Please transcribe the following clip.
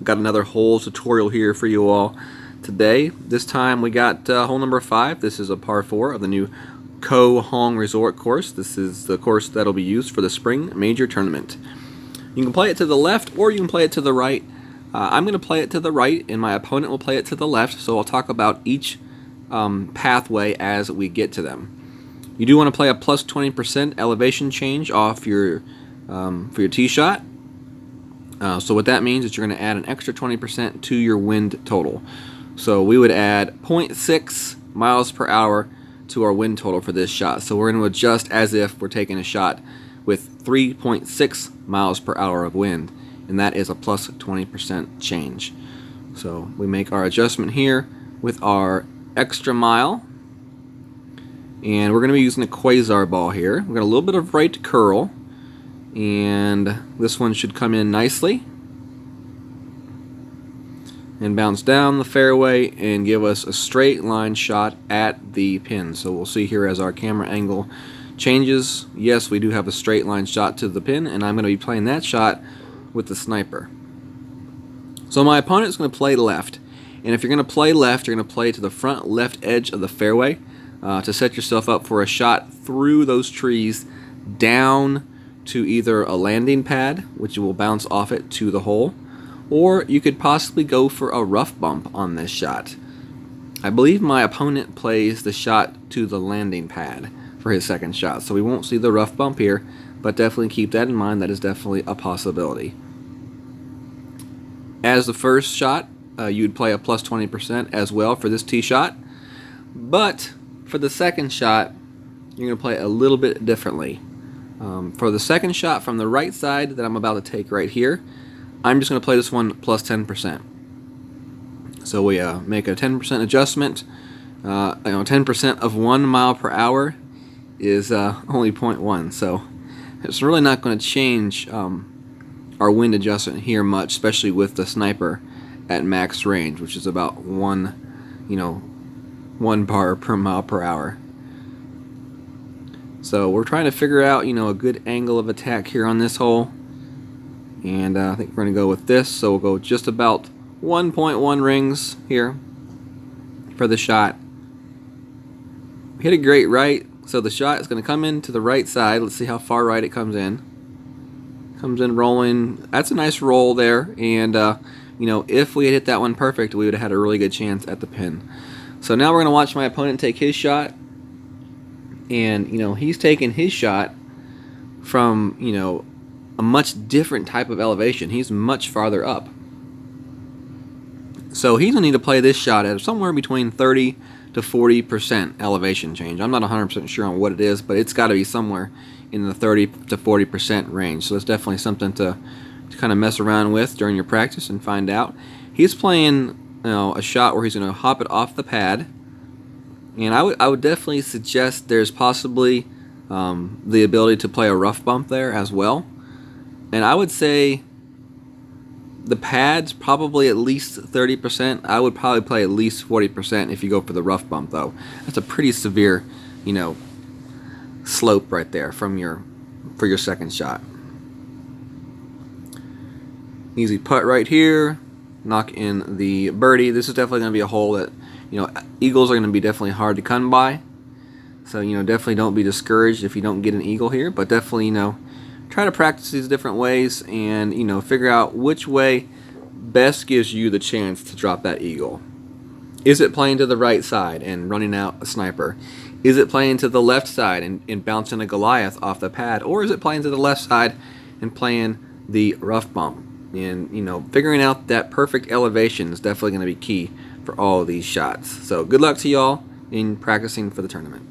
got another hole tutorial here for you all today. This time we got hole number 5. This is a par 4 of the new Koh Hong Resort course. This is the course that'll be used for the spring major tournament. You can play it to the left or you can play it to the right. I'm going to play it to the right and my opponent will play it to the left, so I'll talk about each pathway as we get to them. You do want to play a plus 20% elevation change off your for your tee shot. So what that means is you're going to add an extra 20% to your wind total. So we would add 0.6 miles per hour to our wind total for this shot. So we're going to adjust as if we're taking a shot with 3.6 miles per hour of wind, and that is a plus 20% change. So we make our adjustment here with our extra mile, and we're going to be using a quasar ball here. We've got a little bit of right curl, and this one should come in nicely and bounce down the fairway and give us a straight line shot at the pin. So we'll see here as our camera angle changes. Yes, we do have a straight line shot to the pin, and I'm going to be playing that shot with the sniper. So my opponent is going to play left, and if you're going to play left, you're going to play to the front left edge of the fairway to set yourself up for a shot through those trees down to either a landing pad, which will bounce off it to the hole, or you could possibly go for a rough bump on this shot. I believe my opponent plays the shot to the landing pad for his second shot, so we won't see the rough bump here, but definitely keep that in mind. That is definitely a possibility. As the first shot, you'd play a plus 20% as well for this tee shot, but for the second shot, you're going to play a little bit differently. For the second shot from the right side that I'm about to take right here, I'm just going to play this one plus 10%. So we make a 10% adjustment. 10% of 1 mile per hour is only 0.1, so it's really not going to change our wind adjustment here much, especially with the sniper at max range, which is about 1 bar per mile per hour. So we're trying to figure out, a good angle of attack here on this hole, and I think we're going to go with this. So we'll go just about 1.1 rings here for the shot. Hit a great right, so the shot is going to come in to the right side. Let's see how far right it comes in. Comes in rolling. That's a nice roll there, and if we had hit that one perfect, we would have had a really good chance at the pin. So now we're going to watch my opponent take his shot, and he's taking his shot from a much different type of elevation. He's much farther up, so he's going to need to play this shot at somewhere between 30 to 40% elevation change. I'm not 100% sure on what it is, but it's got to be somewhere in the 30 to 40% range. So it's definitely something to kind of mess around with during your practice and find out. He's playing a shot where he's going to hop it off the pad, and I would definitely suggest there's possibly the ability to play a rough bump there as well. And I would say the pad's probably at least 30%. I would probably play at least 40% if you go for the rough bump, though. That's a pretty severe, slope right there for your second shot. Easy putt right here. Knock in the birdie. This is definitely going to be a hole that, eagles are going to be definitely hard to come by. So, definitely don't be discouraged if you don't get an eagle here, but definitely, try to practice these different ways and, figure out which way best gives you the chance to drop that eagle. Is it playing to the right side and running out a sniper? Is it playing to the left side and bouncing a Goliath off the pad? Or is it playing to the left side and playing the rough bump? And, figuring out that perfect elevation is definitely going to be key for all of these shots. So good luck to y'all in practicing for the tournament.